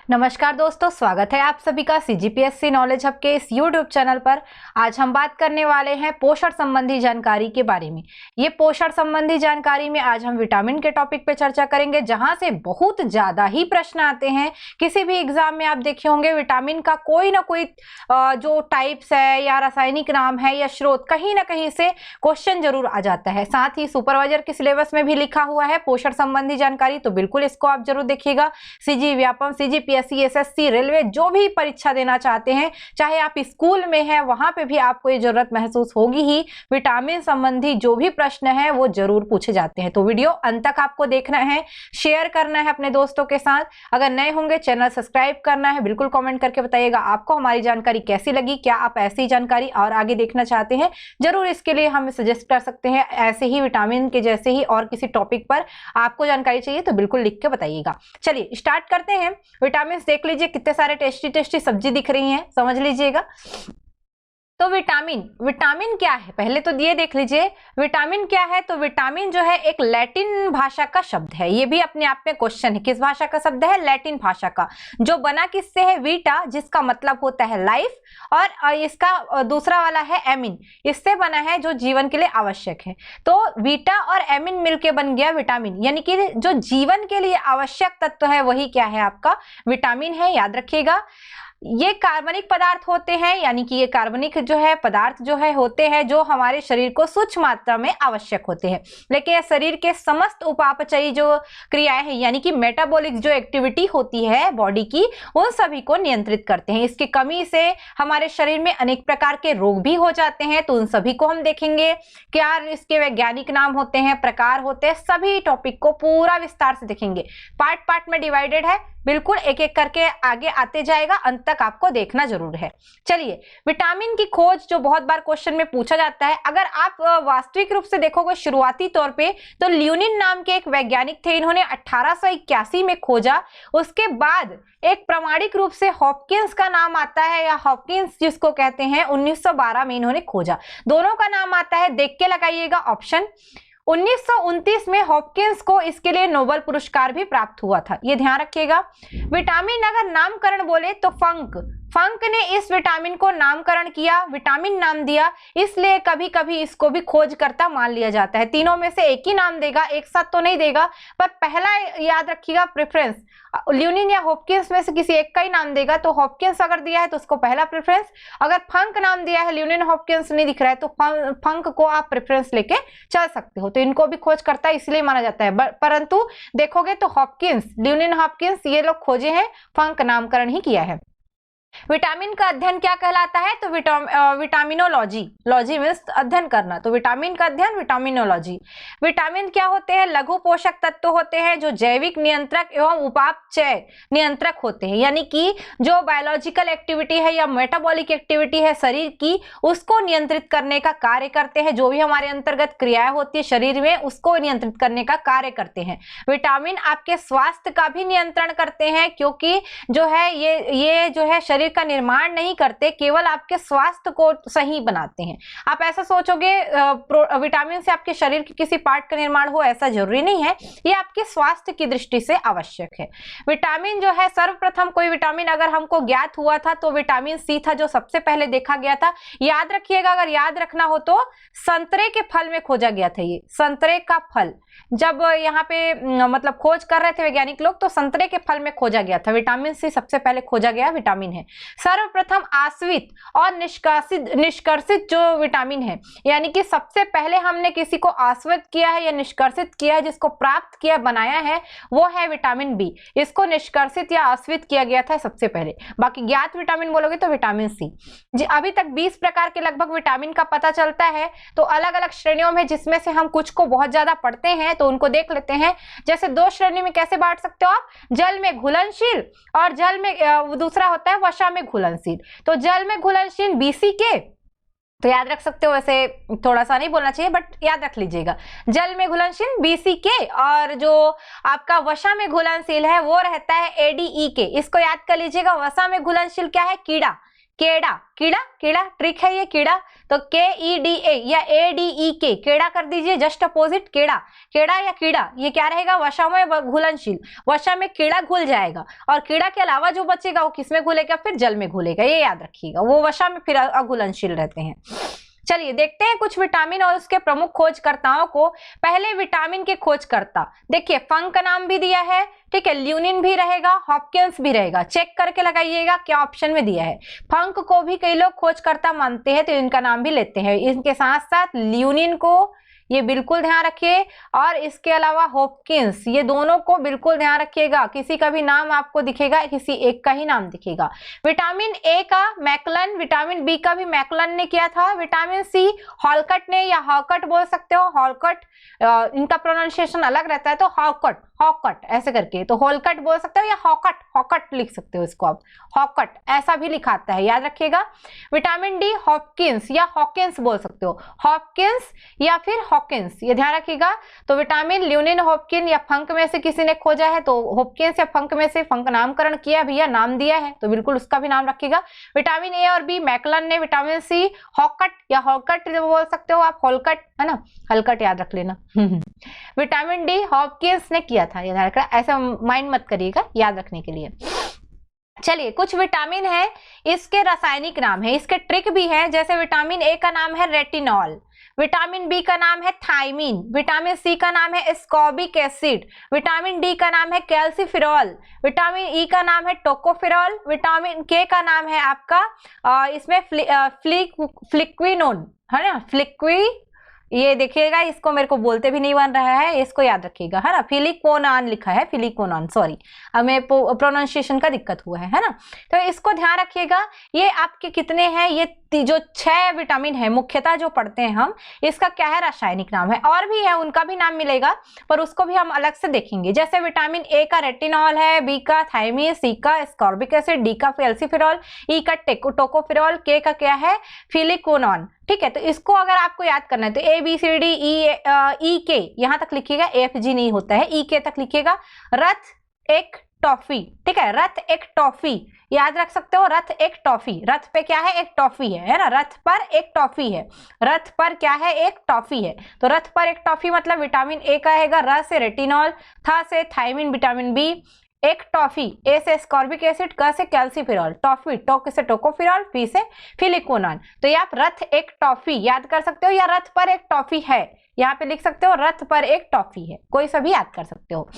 नमस्कार दोस्तों, स्वागत है आप सभी का सीजीपीएससी नॉलेज हब के इस यूट्यूब चैनल पर। आज हम बात करने वाले हैं पोषण संबंधी जानकारी के बारे में। ये पोषण संबंधी जानकारी में आज हम विटामिन के टॉपिक पे चर्चा करेंगे, जहां से बहुत ज्यादा ही प्रश्न आते हैं। किसी भी एग्जाम में आप देखे होंगे विटामिन का कोई ना कोई जो टाइप्स है या रासायनिक नाम है या स्रोत, कहीं ना कहीं से क्वेश्चन जरूर आ जाता है। साथ ही सुपरवाइजर के सिलेबस में भी लिखा हुआ है पोषण संबंधी जानकारी, तो बिल्कुल इसको आप जरूर देखिएगा। CG Vyapam, CGPSC, SSC, railway, जो भी परीक्षा देना चाहते हैं, चाहे आप स्कूल में हैं, वहां पे भी आपको ये जरूरत महसूस होगी ही। विटामिन संबंधी जो भी प्रश्न है वो जरूर पूछे जाते हैं। तो वीडियो अंत तक आपको देखना है, शेयर करना है अपने दोस्तों के साथ। अगर नए होंगे चैनल सब्सक्राइब करना है। बिल्कुल कमेंट करके बताइएगा आपको हमारी जानकारी कैसी लगी। क्या आप ऐसी जानकारी और आगे देखना चाहते हैं? जरूर इसके लिए हमें सजेस्ट कर सकते हैं। ऐसे ही विटामिन के जैसे ही और किसी टॉपिक पर आपको जानकारी चाहिए तो बिल्कुल लिख के बताइएगा। चलिए स्टार्ट करते हैं। विटामिन देख लीजिए, कितने सारे टेस्टी टेस्टी सब्जी दिख रही हैं, समझ लीजिएगा। तो विटामिन क्या है, पहले तो ये देख लीजिए विटामिन क्या है। तो विटामिन जो है एक लैटिन भाषा का शब्द है। ये भी अपने आप में क्वेश्चन है, किस भाषा का शब्द है? लैटिन भाषा का। जो बना किससे है? वीटा, जिसका मतलब होता है लाइफ, और इसका दूसरा वाला है एमिन, इससे बना है जो जीवन के लिए आवश्यक है। तो वीटा और एमिन मिलके बन गया विटामिन, यानी कि जो जीवन के लिए आवश्यक तत्व है वही क्या है? आपका विटामिन है। याद रखिएगा, ये कार्बनिक पदार्थ होते हैं, यानी कि ये कार्बनिक जो है पदार्थ जो है होते हैं जो हमारे शरीर को सूक्ष्म मात्रा में आवश्यक होते हैं। लेकिन शरीर के समस्त उपापचयी जो क्रियाएं हैं, यानी कि मेटाबॉलिक जो एक्टिविटी होती है बॉडी की, उन सभी को नियंत्रित करते हैं। इसकी कमी से हमारे शरीर में अनेक प्रकार के रोग भी हो जाते हैं, तो उन सभी को हम देखेंगे। क्या इसके वैज्ञानिक नाम होते हैं, प्रकार होते हैं, सभी टॉपिक को पूरा विस्तार से देखेंगे। पार्ट पार्ट में डिवाइडेड है, बिल्कुल एक एक करके आगे आते जाएगा, अंत तक आपको देखना जरूर है। चलिए, विटामिन की खोज जो बहुत बार क्वेश्चन में पूछा जाता है, अगर आप वास्तविक रूप से देखोगे शुरुआती तौर पे, तो ल्यूनिन नाम के एक वैज्ञानिक थे, इन्होंने 1881 में खोजा। उसके बाद एक प्रामाणिक रूप से हॉपकिंस का नाम आता है, या हॉपकिंस जिसको कहते हैं, 1912 में इन्होंने खोजा। दोनों का नाम आता है, देख के लगाइएगा ऑप्शन। 1929 में हॉपकिंस को इसके लिए नोबेल पुरस्कार भी प्राप्त हुआ था, ये ध्यान रखिएगा। विटामिन अगर नामकरण बोले तो फंक ने इस विटामिन को नामकरण किया, विटामिन नाम दिया, इसलिए कभी कभी इसको भी खोजकर्ता मान लिया जाता है। तीनों में से एक ही नाम देगा, एक साथ तो नहीं देगा, पर पहला याद रखिएगा प्रेफरेंस ल्यूनिन या हॉपकिंस में से किसी एक का ही नाम देगा। तो हॉपकिंस अगर दिया है तो उसको पहला प्रेफरेंस, अगर फंक नाम दिया है, ल्यूनिन हॉपकिंस नहीं दिख रहा है, तो फंक को आप प्रेफरेंस लेके चल सकते हो। तो इनको भी खोजकर्ता इसलिए माना जाता है, परंतु देखोगे तो हॉपकिंस, ल्यूनिन हॉपकिंस, ये लोग खोजे हैं, फंक नामकरण ही किया है। विटामिन का अध्ययन क्या कहलाता है? तो विटामिनोलॉजी, लॉजी मीन्स अध्ययन करना, तो विटामिन का अध्ययन विटामिनोलॉजी। विटामिन क्या होते हैं? लघु पोषक तत्व होते हैं जो जैविक नियंत्रक एवं उपापचय नियंत्रक होते हैं, यानी कि जो बायोलॉजिकल एक्टिविटी है या मेटाबॉलिक एक्टिविटी है शरीर की, उसको नियंत्रित करने का कार्य करते हैं। जो भी हमारे अंतर्गत क्रियाएं होती है शरीर में, उसको नियंत्रित करने का कार्य करते हैं। विटामिन आपके स्वास्थ्य का भी नियंत्रण करते हैं, क्योंकि जो है ये जो है शरीर का निर्माण नहीं करते, केवल आपके स्वास्थ्य को सही बनाते हैं। आप ऐसा सोचोगे विटामिन से आपके शरीर के किसी पार्ट का निर्माण हो, ऐसा जरूरी नहीं है, ये आपके स्वास्थ्य की दृष्टि से आवश्यक है। विटामिन जो है, सर्वप्रथम कोई विटामिन अगर हमको ज्ञात हुआ था तो विटामिन सी था, जो सबसे पहले देखा गया था। याद रखिएगा, अगर याद रखना हो तो संतरे के फल में खोजा गया था। ये संतरे का फल जब यहाँ पे मतलब खोज कर रहे थे वैज्ञानिक लोग, तो संतरे के फल में खोजा गया था। विटामिन सी सबसे पहले खोजा गया विटामिन है। सर्वप्रथम आश्वित और निष्कर्षित जो विटामिन है, यानी कि सबसे पहले हमने किसी को आश्वित किया है या निष्कर्षित किया है, जिसको प्राप्त किया, बनाया है, वो है विटामिन बी। इसको निष्कर्षित या आश्वित किया गया था सबसे पहले। बाकी ज्ञात विटामिन बोलोगे तो विटामिन सी जी। अभी तक 20 प्रकार के लगभग विटामिन का पता चलता है, तो अलग अलग श्रेणियों में, जिसमें से हम कुछ को बहुत ज्यादा पढ़ते हैं तो उनको देख लेते हैं। जैसे दो श्रेणी में कैसे बांट सकते हो आप? जल में घुलनशील और जल में दूसरा होता है वसा में घुलनशील। तो जल में घुलनशील BCK, तो याद रख सकते हो, वैसे थोड़ा सा नहीं बोलना चाहिए बट याद रख लीजिएगा। जल में घुलनशील BCK, और जो आपका वसा में घुलनशील है वो रहता है ADEK। इसको याद कर लीजिएगा। वसा में घुलनशील क्या है? कीड़ा, केड़ा, कीड़ा, कीड़ा ट्रिक है ये कीड़ा, तो KEDA या ADEK, केड़ा कर दीजिए, जस्ट अपोजिट केड़ा, केड़ा या कीड़ा, ये क्या रहेगा, वसा में घुलनशील, वसा में कीड़ा घुल जाएगा, और कीड़ा के अलावा जो बचेगा वो किसमें घुलेगा, फिर जल में घुलेगा, ये याद रखिएगा, वो वसा में फिर अघुलनशील रहते हैं। चलिए देखते हैं कुछ विटामिन और उसके प्रमुख खोजकर्ताओं को। पहले विटामिन के खोजकर्ता देखिए, फंक नाम भी दिया है, ठीक है, ल्यूनिन भी रहेगा, हॉपकिंस भी रहेगा, चेक करके लगाइएगा क्या ऑप्शन में दिया है। फंक को भी कई लोग खोजकर्ता मानते हैं तो इनका नाम भी लेते हैं, इनके साथ साथ ल्यूनिन को ये बिल्कुल ध्यान रखिए, और इसके अलावा हॉपकिंस, ये दोनों को बिल्कुल ध्यान रखिएगा, किसी का भी नाम आपको दिखेगा, किसी एक का ही नाम दिखेगा। विटामिन ए का मैकलन, विटामिन बी का भी मैकलन ने किया था, विटामिन सी हॉलकट ने, या हॉकट बोल सकते हो, हॉलकट, इनका प्रोनाउंसिएशन अलग रहता है, तो हॉकट, हॉकट ऐसे करके, तो होलकट बोल सकते हो या हॉकट, हॉकट लिख सकते हो इसको आप, हॉकट ऐसा भी लिखाता है, याद रखिएगा। विटामिन डी हॉपकिंस या हॉकिंस बोल सकते हो, हॉपकिंस या फिर हॉकिंस, ये ध्यान रखिएगा। तो विटामिन ल्यूनिन, हॉपकिन या फंक में से किसी ने खोजा है तो हॉपकिंस या फंक में से, फंक नामकरण किया भैया, नाम दिया है तो बिल्कुल उसका भी नाम रखिएगा। विटामिन ए और बी मैकलन ने, विटामिन सी हॉकट या हॉलकट बोल सकते हो आप, हॉलकट है ना, हलकट याद रख लेना। विटामिन डी हॉपकिंस ने किया था, याद रखना, ऐसा माइंड मत करिएगा, याद रखने के लिए। चलिए कुछ विटामिन है, इसके रासायनिक नाम है, इसके ट्रिक भी है, जैसे विटामिन ए का नाम है रेटिनॉल, विटामिन बी का नाम है थायमीन, विटामिन सी का नाम है एस्कॉर्बिक एसिड, विटामिन डी का नाम है कैल्सीफेरॉल, विटामिन ई का नाम है टोकोफेरॉल, विटामिन के का नाम है आपका इसमें फ्लिक्विनोन है ना, ये देखिएगा, इसको मेरे को बोलते भी नहीं बन रहा है, इसको याद रखिएगा है ना, फिलिकोनान लिखा है, फिलिकोनान, सॉरी हमें प्रोनाउंसिएशन का दिक्कत हुआ है ना, तो इसको ध्यान रखिएगा। ये आपके कितने हैं, ये जो 6 विटामिन है मुख्यतः जो पढ़ते हैं हम, इसका क्या है रासायनिक नाम है, और भी है उनका भी नाम मिलेगा पर उसको भी हम अलग से देखेंगे। जैसे विटामिन ए का रेटिनॉल है, बी का थायमीन, सी का एस्कॉर्बिक एसिड, डी का कैल्सीफेरॉल, ई का टोकोफेरॉल, के का क्या है फिलिकोनॉन, ठीक है। तो इसको अगर आपको याद करना है तो A B C D E के यहां तक लिखिएगा, एफ जी नहीं होता है, ई के तक लिखिएगा। रथ एक टॉफी, ठीक है, रथ एक टॉफी याद रख सकते हो, रथ एक टॉफी, रथ पे क्या है, एक टॉफी है ना, रथ पर एक टॉफी है, रथ पर क्या है, एक टॉफी है, तो रथ पर एक टॉफी मतलब विटामिन ए का रहेगा, र से रेटिनॉल, था से थायमीन, विटामिन बी, एक टॉफी, ए से एस्कॉर्बिक एसिड, क से कैल्सीफेरॉल, टॉफी टोक से टोकोफेरॉल, पी से फिलिकोनान, तो ये आप रथ एक टॉफी याद कर सकते हो, या रथ पर एक टॉफी है, यहाँ पे लिख सकते हो रथ पर एक टॉफी है, कोई सा भी याद कर सकते हो।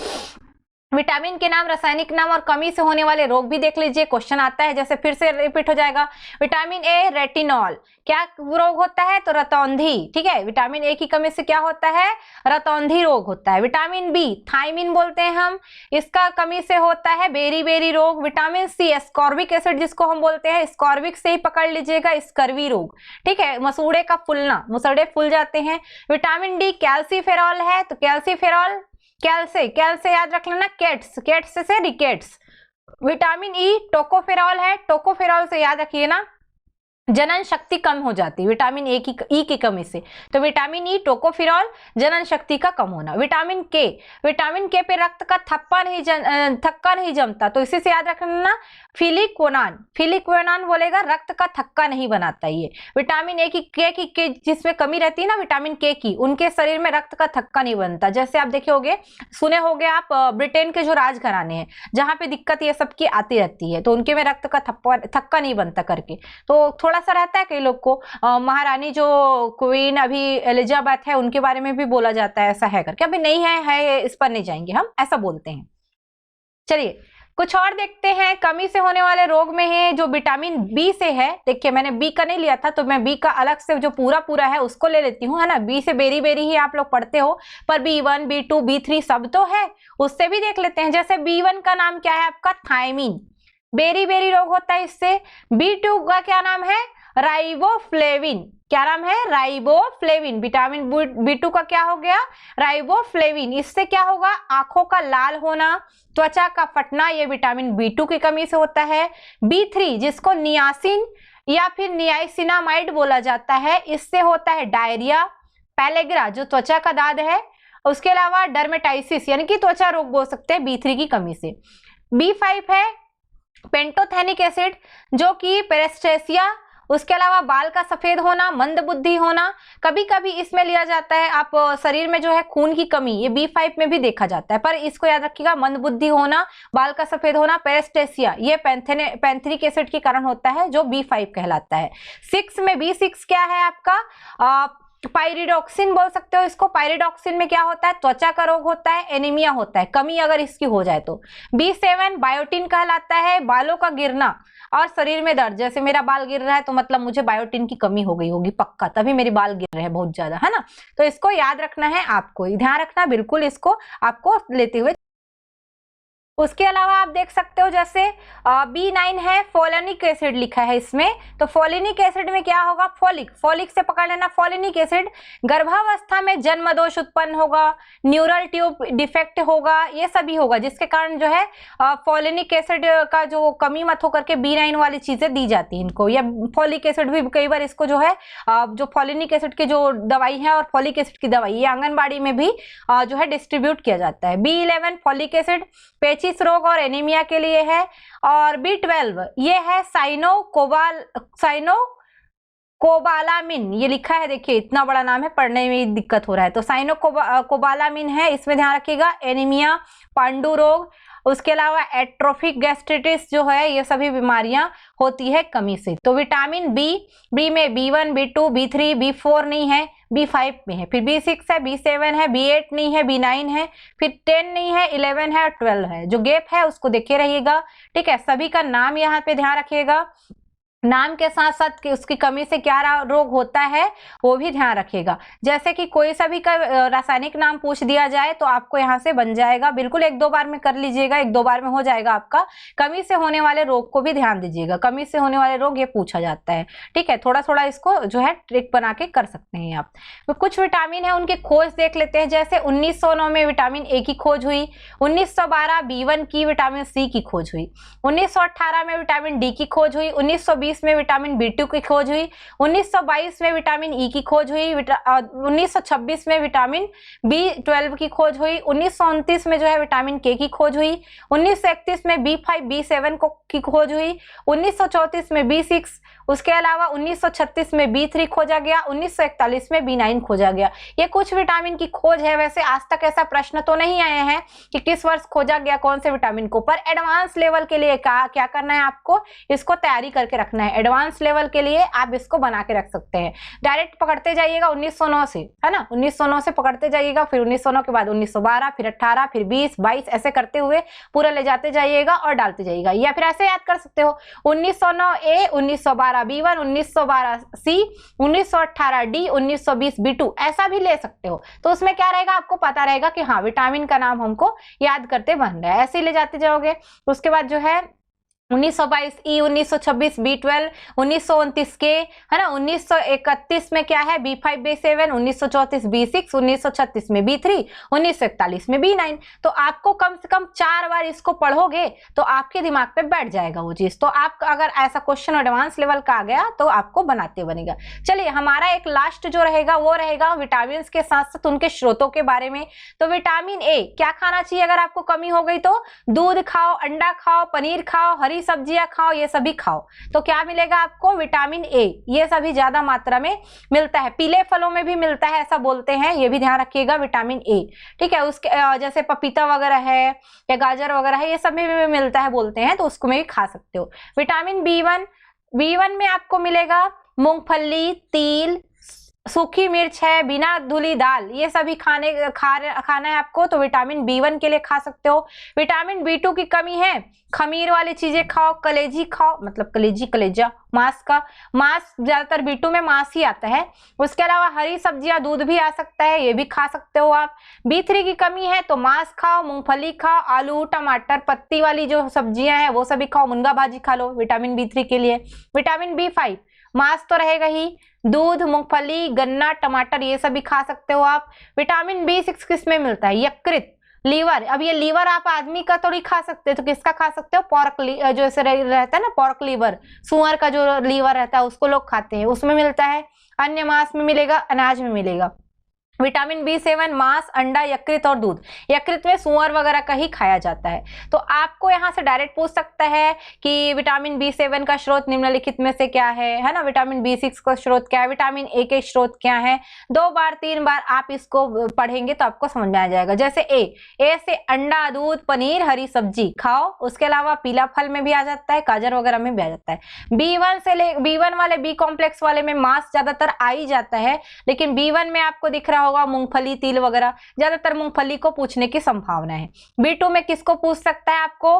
विटामिन के नाम, रासायनिक नाम और कमी से होने वाले रोग भी देख लीजिए, क्वेश्चन आता है, जैसे फिर से रिपीट हो जाएगा। विटामिन ए रेटिनॉल, क्या रोग होता है, तो रतौंधी, ठीक है, विटामिन ए की कमी से क्या होता है, रतौंधी रोग होता है। विटामिन बी थायमीन बोलते हैं हम, इसका कमी से होता है बेरी बेरी रोग। विटामिन सी एस्कॉर्बिक एसिड जिसको हम बोलते हैं, स्कॉर्बिक से ही पकड़ लीजिएगा, स्कर्वी रोग, ठीक है, मसूड़े का फूलना, मुसड़े फूल जाते हैं। विटामिन डी कैल्सीफेरॉल है, तो कैल्सीफेरॉल कैल से याद रख लेना, केट्स से रिकेट्स। विटामिन ई टोकोफेरॉल है, टोकोफेरॉल से याद रखिए ना, जनन शक्ति कम हो जाती है विटामिन ए की ई की कमी से, तो विटामिन ई टोकोफेरॉल, जनन शक्ति का कम होना। विटामिन के पे रक्त का थक्का नहीं जमता, तो इसी से याद रखना फिलिकोनान बोलेगा, रक्त का थक्का नहीं बनाता ये। विटामिन ए की के जिसमें कमी रहती है ना, विटामिन के की, उनके शरीर में रक्त का थक्का नहीं बनता। जैसे आप देखे होगे, सुने होगे आप, ब्रिटेन के जो राजघराने हैं जहां पे दिक्कत ये सबकी आती रहती है, तो उनके में रक्त का थक्का नहीं बनता करके, तो थोड़ा सा रहता है कई लोग को। महारानी जो क्वीन अभी एलिजाबेथ है उनके बारे में भी बोला जाता है ऐसा है करके, अभी नहीं है इस पर नहीं जाएंगे हम, ऐसा बोलते हैं। चलिए कुछ और देखते हैं, कमी से होने वाले रोग में है जो विटामिन बी से है। देखिए मैंने बी का नहीं लिया था, तो मैं बी का अलग से जो पूरा है उसको ले लेती हूँ, है ना। बी से बेरी बेरी ही आप लोग पढ़ते हो, पर B1 B2 B3 सब तो है, उससे भी देख लेते हैं। जैसे B1 का नाम क्या है आपका, थायमीन, बेरी बेरी रोग होता है इससे। B2 का क्या नाम है, राइबोफ्लेविन, क्या नाम है, राइबोफ्लेविन। विटामिन B2 का क्या हो गया, राइबोफ्लेविन, इससे क्या होगा, आंखों का लाल होना, त्वचा का फटना, ये विटामिन B2 की कमी से होता है। B3 जिसको नियासिन या फिर नियासिनामाइड बोला जाता है, इससे होता है डायरिया, पैलेग्रा जो त्वचा का दाद है, उसके अलावा डर्मेटाइसिस यानी कि त्वचा रोग बोल सकते हैं B3 की कमी से। B5 है पेंटोथेनिक एसिड जो कि पेरेस्ट्रेसिया, उसके अलावा बाल का सफेद होना, मंदबुद्धि होना, कभी कभी इसमें लिया जाता है आप शरीर में जो है खून की कमी, ये B5 में भी देखा जाता है, पर इसको याद रखिएगा, मंदबुद्धि होना, बाल का सफेद होना, पेरेस्ट्रेसिया, ये पैंथेनिक एसिड के कारण होता है जो B5 कहलाता है। 6 में B6 क्या है आपका, पाइरिडॉक्सिन बोल सकते हो इसको। पाइरिडॉक्सिन में क्या होता है, त्वचा का रोग होता है, एनीमिया होता है, कमी अगर इसकी हो जाए तो। B7 बायोटिन कहलाता है, बालों का गिरना और शरीर में दर्द, जैसे मेरा बाल गिर रहा है तो मतलब मुझे बायोटिन की कमी हो गई होगी पक्का, तभी मेरे बाल गिर रहे हैं बहुत ज्यादा, है ना। तो इसको याद रखना है, आपको ध्यान रखना बिल्कुल, इसको आपको लेते हुए। उसके अलावा आप देख सकते हो जैसे B9 है, फोलिनिक एसिड लिखा है इसमें, तो फोलिनिक एसिड में क्या होगा, फोलिक से पकड़ लेना, फोलिनिक एसिड गर्भावस्था में जन्म दोष उत्पन्न होगा, न्यूरल ट्यूब डिफेक्ट होगा, ये सभी होगा, जिसके कारण जो है फोलिनिक एसिड का जो कमी मत होकर के B9 वाली चीजें दी जाती है इनको, या फोलिक एसिड भी कई बार इसको जो है जो फोलिनिक एसिड की जो दवाई है और फोलिक एसिड की दवाई, ये आंगनबाड़ी में भी जो है डिस्ट्रीब्यूट किया जाता है। B11 फोलिक एसिड पेचिश रोग और एनीमिया के लिए है, और B12 ये है साइनोकोबालामिन, ये लिखा है, देखिए इतना बड़ा नाम है, पढ़ने में दिक्कत हो रहा है, तो साइनोकोबालामिन है, इसमें ध्यान रखिएगा, एनीमिया, पांडु रोग, उसके अलावा एट्रोफिक गैस्ट्रिटिस जो है, ये सभी बीमारियां होती है कमी से। तो विटामिन बी में B1 B2 B3 B4 नहीं है, B5 में है, फिर B6 है, B7 है, B8 नहीं है, B9 है, फिर 10 नहीं है, 11 है और 12 है, जो गैप है उसको देखे रहिएगा, ठीक है। सभी का नाम यहाँ पे ध्यान रखिएगा, नाम के साथ साथ उसकी कमी से क्या रोग होता है वो भी ध्यान रखिएगा। जैसे कि कोई सभी का रासायनिक नाम पूछ दिया जाए तो आपको यहाँ से बन जाएगा, बिल्कुल 1-2 बार में कर लीजिएगा, 1-2 बार में हो जाएगा आपका। कमी से होने वाले रोग को भी ध्यान दीजिएगा, कमी से होने वाले रोग ये पूछा जाता है, ठीक है। थोड़ा थोड़ा इसको जो है ट्रिक बना के कर सकते हैं आप। तो कुछ विटामिन है उनके खोज देख लेते हैं, जैसे 1909 में विटामिन ए की खोज हुई, 1912 B1 की विटामिन सी की खोज हुई, 1918 में विटामिन डी की खोज हुई, 1920 में विटामिन B2 की खोज हुई, 1922 में विटामिन ई की खोज हुई, 1926 में विटामिन B12 की खोज हुई, 1929 में जो है विटामिन के की खोज हुई, 1931 में B5 B7 की खोज हुई, 1934 में B6, उसके अलावा 1936 में B3 खोजा गया, 1941 में B9 खोजा गया। ये कुछ विटामिन की खोज है। वैसे आज तक ऐसा प्रश्न तो नहीं आया है कि किस वर्ष खोजा गया कौन से विटामिन को, पर एडवांस लेवल के लिए क्या करना है आपको, इसको तैयारी करके रखना है। एडवांस लेवल के लिए आप इसको बना के रख सकते हैं। डायरेक्ट पकड़ते जाइएगा 1909 से, है ना, 1909 से पकड़ते जाइएगा, फिर 1909 के बाद 1912, फिर 18, फिर 20, 22 ऐसे करते हुए पूरा ले जाते जाइएगा और डालते जाइएगा। या फिर ऐसे याद कर सकते हो 1909 ए, 1912 B1, 1912 C, 1918 D, 1920 B2, ऐसा भी ले सकते हो। तो उसमें क्या रहेगा, आपको पता रहेगा कि हाँ विटामिन का नाम हमको याद करते बन रहा है, ऐसे ही ले जाते जाओगे। उसके बाद जो है 1922 E, 1926 B12, 1929 के, है ना, 1931 में क्या है B5 B7, 1934 B6, 1936 में B3, 1941 में B9। तो आपको कम से कम 4 बार इसको पढ़ोगे तो आपके दिमाग पे बैठ जाएगा वो चीज। तो आप अगर ऐसा क्वेश्चन एडवांस लेवल का आ गया तो आपको बनाते बनेगा। चलिए हमारा एक लास्ट जो रहेगा वो रहेगा विटामिन के साथ साथ उनके स्रोतों के बारे में। तो विटामिन ए क्या खाना चाहिए अगर आपको कमी हो गई, तो दूध खाओ, अंडा खाओ, पनीर खाओ, हरी सब्जियां खाओ, ये सभी खाओ, तो क्या मिलेगा आपको, विटामिन ए। ये सभी ज्यादा मात्रा में मिलता है, पीले फलों में भी मिलता है ऐसा बोलते हैं, ये भी ध्यान रखिएगा विटामिन ए, ठीक है। उसके जैसे पपीता वगैरह है या गाजर वगैरह है, ये सब में भी मिलता है बोलते हैं, तो उसको में भी खा सकते हो। विटामिन B1 में आपको मिलेगा मूंगफली, तिल, सूखी मिर्च है, बिना धुली दाल, ये सभी खाना है आपको, तो विटामिन B1 के लिए खा सकते हो। विटामिन B2 की कमी है, खमीर वाली चीजें खाओ, कलेजी खाओ, मतलब कलेजा मांस ज्यादातर B2 में मांस ही आता है। उसके अलावा हरी सब्जियां, दूध भी आ सकता है, ये भी खा सकते हो आप। B3 की कमी है तो मांस खाओ, मूंगफली खाओ, आलू, टमाटर, पत्ती वाली जो सब्जियां हैं वो सभी खाओ, मुनगा भाजी खा लो विटामिन B3 के लिए। विटामिन B5 मांस तो रहेगा ही, दूध, मूंगफली, गन्ना, टमाटर, ये सभी खा सकते हो आप। विटामिन B6 किस में मिलता है, यकृत, लीवर। अब ये लीवर आप आदमी का थोड़ी खा सकते हो, तो किसका खा सकते हो, पोर्क, जो ऐसे रहता है ना पोर्क लीवर, सुअर का जो लीवर रहता है उसको लोग खाते हैं, उसमें मिलता है। अन्य मांस में मिलेगा, अनाज में मिलेगा। विटामिन B7 मांस, अंडा, यकृत और दूध। यकृत में सुअर वगैरह का ही खाया जाता है। तो आपको यहाँ से डायरेक्ट पूछ सकता है कि विटामिन B7 का स्रोत निम्नलिखित में से क्या है ना। विटामिन B6 का स्रोत क्या है, विटामिन A के स्रोत क्या है। 2 बार 3 बार आप इसको पढ़ेंगे तो आपको समझ में आ जाएगा। जैसे ए से अंडा, दूध, पनीर, हरी सब्जी खाओ। उसके अलावा पीला फल में भी आ जाता है, गाजर वगैरह में भी आ जाता है। B1 वाले, B कॉम्प्लेक्स वाले में मांस ज्यादातर आ ही जाता है, लेकिन B1 में आपको दिख रहा होगा मूंगफली, तिल वगैरह, ज्यादातर मूंगफली को पूछने की संभावना है। B2 में किसको पूछ सकता है, आपको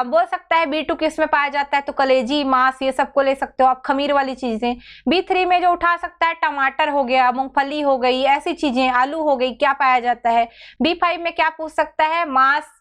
बोल सकता है B2 किस में पाया जाता है, तो कलेजी, मांस, ये सबको ले सकते हो आप, खमीर वाली चीजें। B3 में जो उठा सकता है, टमाटर हो गया, मूंगफली हो गई, ऐसी चीजें, आलू हो गई, क्या पाया जाता है। B5 में क्या पूछ सकता है, मांस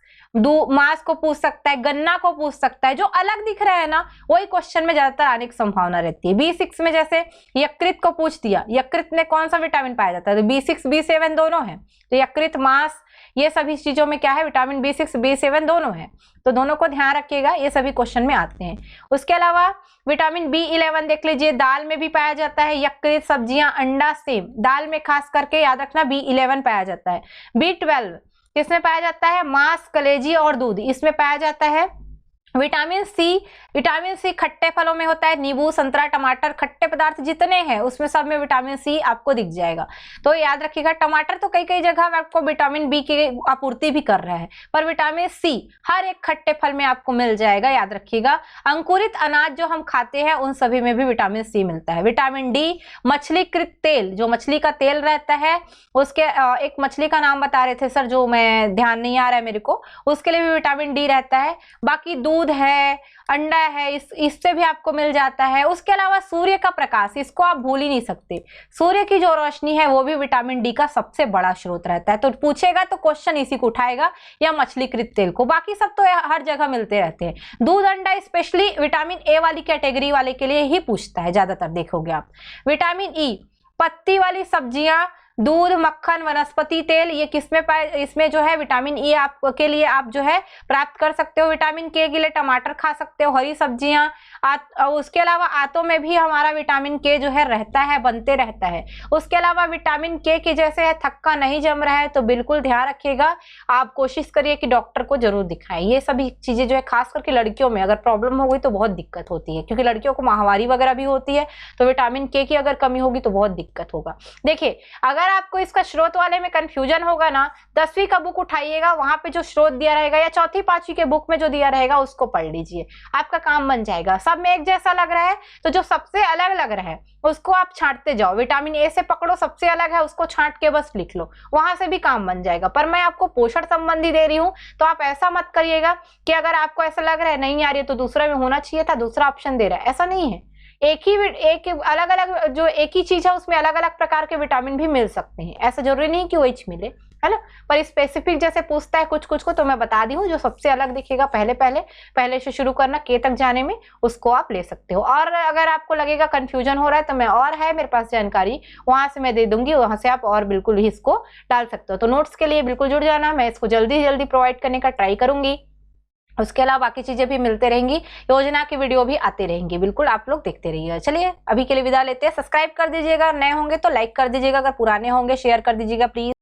को पूछ सकता है, गन्ना को पूछ सकता है। जो अलग दिख रहा है ना, वही क्वेश्चन में ज्यादातर आने की संभावना रहती है। B6 में जैसे यकृत को पूछ दिया, यकृत में कौन सा विटामिन पाया जाता है, तो B6 B7 दोनों है। तो यकृत, मांस, ये सभी चीजों में क्या है, विटामिन B6 B7 दोनों है। तो दोनों को ध्यान रखिएगा, ये सभी क्वेश्चन में आते हैं। उसके अलावा विटामिन B11 देख लीजिए, दाल में भी पाया जाता है, यकृत, सब्जियां, अंडा, सेम। दाल में खास करके याद रखना B11 पाया जाता है। B12 किसमें पाया जाता है, मांस, कलेजी और दूध, इसमें पाया जाता है। विटामिन सी खट्टे फलों में होता है, नींबू, संतरा, टमाटर, खट्टे पदार्थ जितने हैं उसमें सब में विटामिन सी आपको दिख जाएगा। तो याद रखिएगा, टमाटर तो कई जगह आपको विटामिन बी की आपूर्ति भी कर रहा है, पर विटामिन सी हर एक खट्टे फल में आपको मिल जाएगा, याद रखिएगा। अंकुरित अनाज जो हम खाते हैं उन सभी में भी विटामिन सी मिलता है। विटामिन डी, मछलीकृत तेल, जो मछली का तेल रहता है, उसके एक मछली का नाम बता रहे थे सर, जो मैं ध्यान नहीं आ रहा है मेरे को, उसके लिए भी विटामिन डी रहता है। बाकी दूध है, अंडा है, इससे भी आपको मिल जाता है। उसके अलावा सूर्य का प्रकाश, इसको आप भूल ही नहीं सकते। सूर्य की जो रोशनी है वो भी विटामिन डी का सबसे बड़ा स्रोत रहता है। तो पूछेगा तो क्वेश्चन इसी को उठाएगा, या मछलीकृत तेल को। बाकी सब तो हर जगह मिलते रहते हैं। दूध, अंडा स्पेशली विटामिन ए वाली कैटेगरी वाले के लिए ही पूछता है ज्यादातर, देखोगे आप। विटामिन ई, पत्ती वाली सब्जियां, दूध, मक्खन, वनस्पति तेल, ये किसमें पाए, इसमें जो है विटामिन ई आपके लिए आप जो है प्राप्त कर सकते हो। विटामिन के लिए टमाटर खा सकते हो, हरी सब्जियां। उसके अलावा आंतों में भी हमारा विटामिन के जो है रहता है, बनते रहता है। उसके अलावा विटामिन के जैसे है, थक्का नहीं जम रहा है तो बिल्कुल ध्यान रखिएगा, आप कोशिश करिए कि डॉक्टर को जरूर दिखाएं। ये सभी चीजें जो है खास करके लड़कियों में अगर प्रॉब्लम हो गई तो बहुत दिक्कत होती है, क्योंकि लड़कियों को माहवारी वगैरह भी होती है, तो विटामिन के की अगर कमी होगी तो बहुत दिक्कत होगा। देखिए, अगर आपको इसका स्रोत वाले में कंफ्यूजन होगा ना, 10वीं का बुक उठाइएगा, वहां पे जो स्रोत दिया रहेगा, या 4वीं 5वीं के बुक में जो दिया रहेगा उसको पढ़ लीजिए, आपका काम बन जाएगा। सब में एक जैसा लग रहा है तो जो सबसे अलग लग रहा है उसको आप छांटते जाओ। विटामिन ए से पकड़ो, सबसे अलग है, उसको छांट के बस लिख लो, वहां से भी काम बन जाएगा। पर मैं आपको पोषण संबंधी दे रही हूं, तो आप ऐसा मत करिएगा कि अगर आपको ऐसा लग रहा है नहीं आ रही है तो दूसरा में होना चाहिए था, दूसरा ऑप्शन दे रहा है, ऐसा नहीं है। एक अलग अलग जो एक ही चीज है उसमें अलग अलग प्रकार के विटामिन भी मिल सकते हैं, ऐसा जरूरी नहीं कि वही मिले, है ना। पर स्पेसिफिक जैसे पूछता है कुछ को, तो मैं बता दी हूँ, जो सबसे अलग दिखेगा पहले से शुरू करना, के तक जाने में, उसको आप ले सकते हो। और अगर आपको लगेगा कंफ्यूजन हो रहा है तो मैं और है मेरे पास जानकारी, वहां से मैं दे दूंगी, वहां से आप और बिल्कुल ही इसको डाल सकते हो। तो नोट्स के लिए बिल्कुल जुड़ जाना, मैं इसको जल्दी प्रोवाइड करने का ट्राई करूंगी। उसके अलावा बाकी चीजें भी मिलते रहेंगी, योजना की वीडियो भी आते रहेंगी, बिल्कुल आप लोग देखते रहिएगा। चलिए अभी के लिए विदा लेते हैं। सब्सक्राइब कर दीजिएगा, नए होंगे तो लाइक कर दीजिएगा, अगर पुराने होंगे शेयर कर दीजिएगा प्लीज।